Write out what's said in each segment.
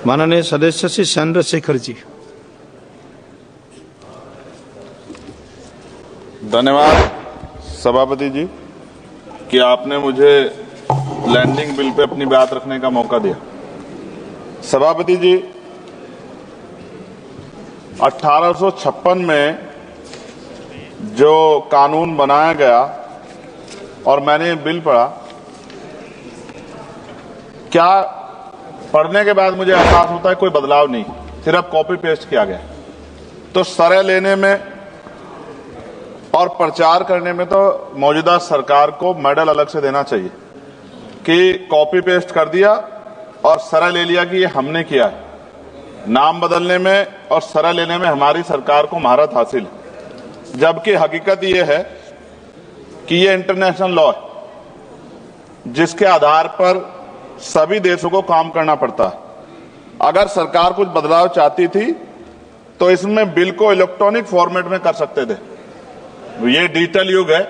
माननीय सदस्य श्री चंद्रशेखर जी। धन्यवाद सभापति जी कि आपने मुझे लैंडिंग बिल पे अपनी बात रखने का मौका दिया। सभापति जी, 1856 में जो कानून बनाया गया और मैंने बिल पढ़ा, क्या पढ़ने के बाद मुझे एहसास होता है कोई बदलाव नहीं, सिर्फ कॉपी पेस्ट किया गया। तो सरय लेने में और प्रचार करने में तो मौजूदा सरकार को मेडल अलग से देना चाहिए कि कॉपी पेस्ट कर दिया और सरय ले लिया कि ये हमने किया है। नाम बदलने में और सरय लेने में हमारी सरकार को महारत हासिल है, जबकि हकीकत ये है कि ये इंटरनेशनल लॉ है जिसके आधार पर सभी देशों को काम करना पड़ता है। अगर सरकार कुछ बदलाव चाहती थी तो इसमें बिल को इलेक्ट्रॉनिक फॉर्मेट में कर सकते थे। ये डिजिटल युग है,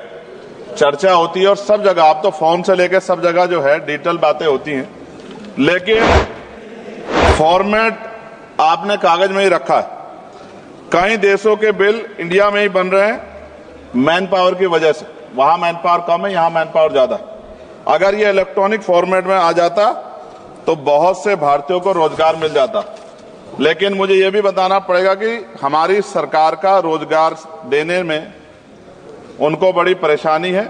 चर्चा होती है और सब जगह, आप तो फोन से लेकर सब जगह जो है डिजिटल बातें होती हैं, लेकिन फॉर्मेट आपने कागज में ही रखा है। कई देशों के बिल इंडिया में ही बन रहे हैं मैन पावर की वजह से। वहां मैन पावर कम है, यहां मैन पावर ज्यादा है। अगर ये इलेक्ट्रॉनिक फॉर्मेट में आ जाता तो बहुत से भारतीयों को रोजगार मिल जाता। लेकिन मुझे ये भी बताना पड़ेगा कि हमारी सरकार का रोजगार देने में उनको बड़ी परेशानी है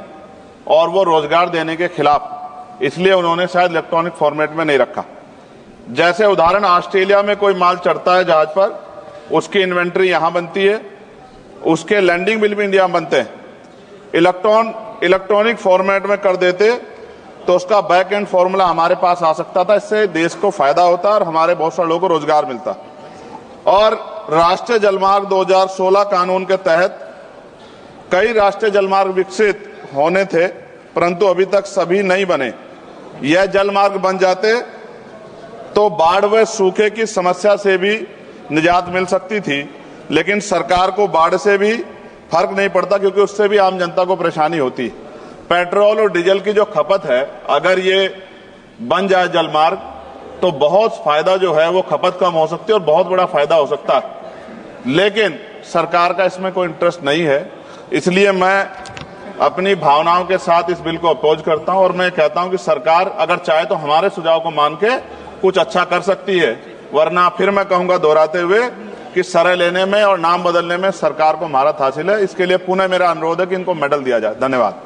और वो रोजगार देने के खिलाफ, इसलिए उन्होंने शायद इलेक्ट्रॉनिक फॉर्मेट में नहीं रखा। जैसे उदाहरण, ऑस्ट्रेलिया में कोई माल चढ़ता है जहाज पर, उसकी इन्वेंट्री यहां बनती है, उसके लैंडिंग बिल भी इंडिया में बनते हैं। इलेक्ट्रॉनिक फॉर्मेट में कर देते तो उसका बैक एंड फॉर्मूला हमारे पास आ सकता था। इससे देश को फायदा होता और हमारे बहुत सारे लोगों को रोजगार मिलता। और राष्ट्रीय जलमार्ग 2016 कानून के तहत कई राष्ट्रीय जलमार्ग विकसित होने थे, परंतु अभी तक सभी नहीं बने। यह जलमार्ग बन जाते तो बाढ़ व सूखे की समस्या से भी निजात मिल सकती थी, लेकिन सरकार को बाढ़ से भी फर्क नहीं पड़ता क्योंकि उससे भी आम जनता को परेशानी होती। पेट्रोल और डीजल की जो खपत है, अगर ये बन जाए जलमार्ग तो बहुत फायदा जो है वो खपत कम हो सकती है और बहुत बड़ा फायदा हो सकता है। लेकिन सरकार का इसमें कोई इंटरेस्ट नहीं है, इसलिए मैं अपनी भावनाओं के साथ इस बिल को अपोज करता हूं और मैं कहता हूं कि सरकार अगर चाहे तो हमारे सुझाव को मान के कुछ अच्छा कर सकती है, वरना फिर मैं कहूंगा दोहराते हुए कि सरय लेने में और नाम बदलने में सरकार को महारत हासिल है। इसके लिए पुनः मेरा अनुरोध है कि इनको मेडल दिया जाए। धन्यवाद।